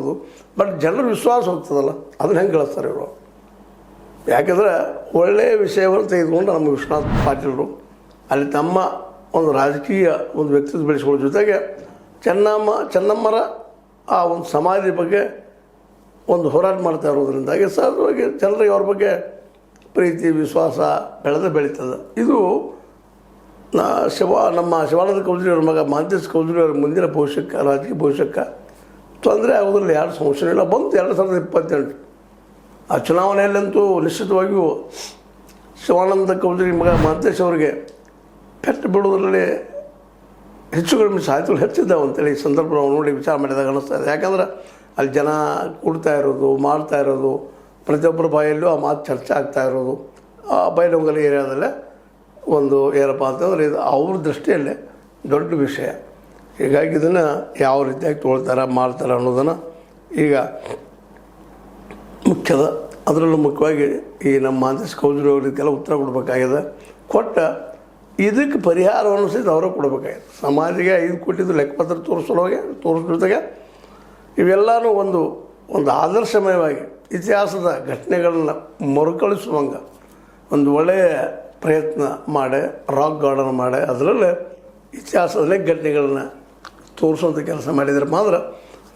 ಆಗ್ಬೋದು. ಬಟ್ ಜನರ ವಿಶ್ವಾಸ ಹೋಗ್ತದಲ್ಲ, ಅದನ್ನ ಹೆಂಗೆ ಗಳಿಸ್ತಾರೆ ಇವರು? ಯಾಕೆಂದರೆ ಒಳ್ಳೆಯ ವಿಷಯವನ್ನು ತೆಗೆದುಕೊಂಡು ನಮ್ಮ ವಿಶ್ವನಾಥ್ ಪಾಟೀಲರು ಅಲ್ಲಿ ತಮ್ಮ ಒಂದು ರಾಜಕೀಯ ಒಂದು ವ್ಯಕ್ತಿತ್ವ ಬೆಳೆಸ್ಕೊಳ್ಳೋ ಜೊತೆಗೆ ಚೆನ್ನಮ್ಮರ ಆ ಒಂದು ಸಮಾಧಿ ಬಗ್ಗೆ ಒಂದು ಹೋರಾಟ ಮಾಡ್ತಾ ಇರೋದ್ರಿಂದಾಗಿ ಸಹಜವಾಗಿ ಜನರಿಗೆ ಅವ್ರ ಬಗ್ಗೆ ಪ್ರೀತಿ ವಿಶ್ವಾಸ ಬೆಳೀತದೆ. ಇದು ನಮ್ಮ ಶಿವಾನಂದ ಕೌಜರಿ ಅವ್ರ ಮಗ ಮಹಾಂತೇಶ್ ಕೌಜರಿ ಅವರ ಮುಂದಿನ ಭವಿಷ್ಯಕ್ಕೆ, ರಾಜಕೀಯ ಭವಿಷ್ಯಕ್ಕೆ ತೊಂದರೆ ಆಗೋದ್ರಲ್ಲಿ ಯಾರು ಸಮಸ್ಯೆ ಇಲ್ಲ. ಬಂತು 2028 ಆ ಚುನಾವಣೆಯಲ್ಲಂತೂ ನಿಶ್ಚಿತವಾಗಿಯೂ ಶಿವಾನಂದ ಕೌಜರಿ ಮಗ ಮಹಾಂತೇಶ್ ಅವರಿಗೆ ಪೆಟ್ಟು ಬಿಡೋದ್ರಲ್ಲಿ ಹೆಚ್ಚು ಕಡಿಮೆ ಸಾಧ್ಯತೆಗಳು ಹೆಚ್ಚಿದ್ದಾವೆ ಅಂತೇಳಿ ಈ ಸಂದರ್ಭ ನಾವು ನೋಡಿ ವಿಚಾರ ಮಾಡಿದಾಗ ಅನ್ನಿಸ್ತಾ ಇದೆ. ಯಾಕಂದ್ರೆ ಅಲ್ಲಿ ಜನ ಕೂಡ್ತಾ ಇರೋದು, ಮಾಡ್ತಾ ಇರೋದು, ಪ್ರತಿಯೊಬ್ಬರ ಬಾಯಲ್ಲೂ ಆ ಮಾತು ಚರ್ಚೆ ಆಗ್ತಾ ಇರೋದು, ಆ ಬೈಲೊಂಗಲ ಏರಿಯಾದಲ್ಲೇ ಒಂದು ಏನಪ್ಪ ಅಂತಂದರೆ ಇದು ಅವ್ರ ದೃಷ್ಟಿಯಲ್ಲೇ ದೊಡ್ಡ ವಿಷಯ. ಹೀಗಾಗಿ ಇದನ್ನು ಯಾವ ರೀತಿಯಾಗಿ ತೊಗೊಳ್ತಾರೆ ಮಾಡ್ತಾರೆ ಅನ್ನೋದನ್ನು ಈಗ ಮುಖ್ಯದ. ಅದರಲ್ಲೂ ಮುಖ್ಯವಾಗಿ ಈ ನಮ್ಮ ಮಹಾಂತೇಶ್ ಕೌಜರಿ ಅವರಿಗೆಲ್ಲ ಉತ್ತರ ಕೊಡಬೇಕಾಗಿದೆ. ಕೊಟ್ಟ ಇದಕ್ಕೆ ಪರಿಹಾರವನ್ನು ಸಹಿತ ಅವರೇ ಕೊಡಬೇಕಾಗಿದೆ. ಸಮಾಜಿಗೆ 5 ಕೋಟಿದು ಲೆಕ್ಕಪತ್ರ ತೋರಿಸೋ ಜೊತೆಗೆ ಇವೆಲ್ಲನೂ ಒಂದು ಆದರ್ಶಮಯವಾಗಿ ಇತಿಹಾಸದ ಘಟನೆಗಳನ್ನ ಮರುಕಳಿಸುವಂಗೆ ಒಂದು ಒಳ್ಳೆಯ ಪ್ರಯತ್ನ ಮಾಡಿ, ರಾಕ್ ಗಾರ್ಡನ್ ಮಾಡಿ ಅದರಲ್ಲೇ ಇತಿಹಾಸದಲ್ಲೇ ಘಟನೆಗಳನ್ನ ತೋರಿಸುವಂಥ ಕೆಲಸ ಮಾಡಿದರೆ ಮಾತ್ರ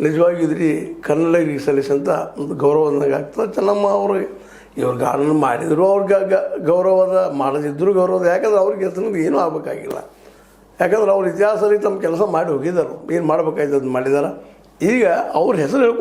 ನಿಜವಾಗಿ ಇದ್ರಿ ಕನ್ನಡಿಗರಿಗೆ ಸಲ್ಲಿಸಂಥ ಒಂದು ಗೌರವದಂಗೆ ಆಗ್ತದೆ. ಚೆನ್ನಮ್ಮ ಅವ್ರಿಗೆ ಇವ್ರು ಗಾರ್ಡನ್ ಮಾಡಿದ್ರು, ಅವ್ರಿಗೆ ಗೌರವದ, ಮಾಡದಿದ್ದರೂ ಗೌರವದ. ಯಾಕಂದ್ರೆ ಅವ್ರಿಗೆ ಏನೂ ಆಗಬೇಕಾಗಿಲ್ಲ. ಯಾಕಂದ್ರೆ ಅವ್ರ ಇತಿಹಾಸದಲ್ಲಿ ತಮ್ಮ ಕೆಲಸ ಮಾಡಿ ಹೋಗಿದ್ದಾರೆ. ಏನು ಮಾಡಬೇಕಾಯ್ತು ಅದನ್ನು ಮಾಡಿದ್ದಾರೆ. ಈಗ ಅವ್ರ ಹೆಸರು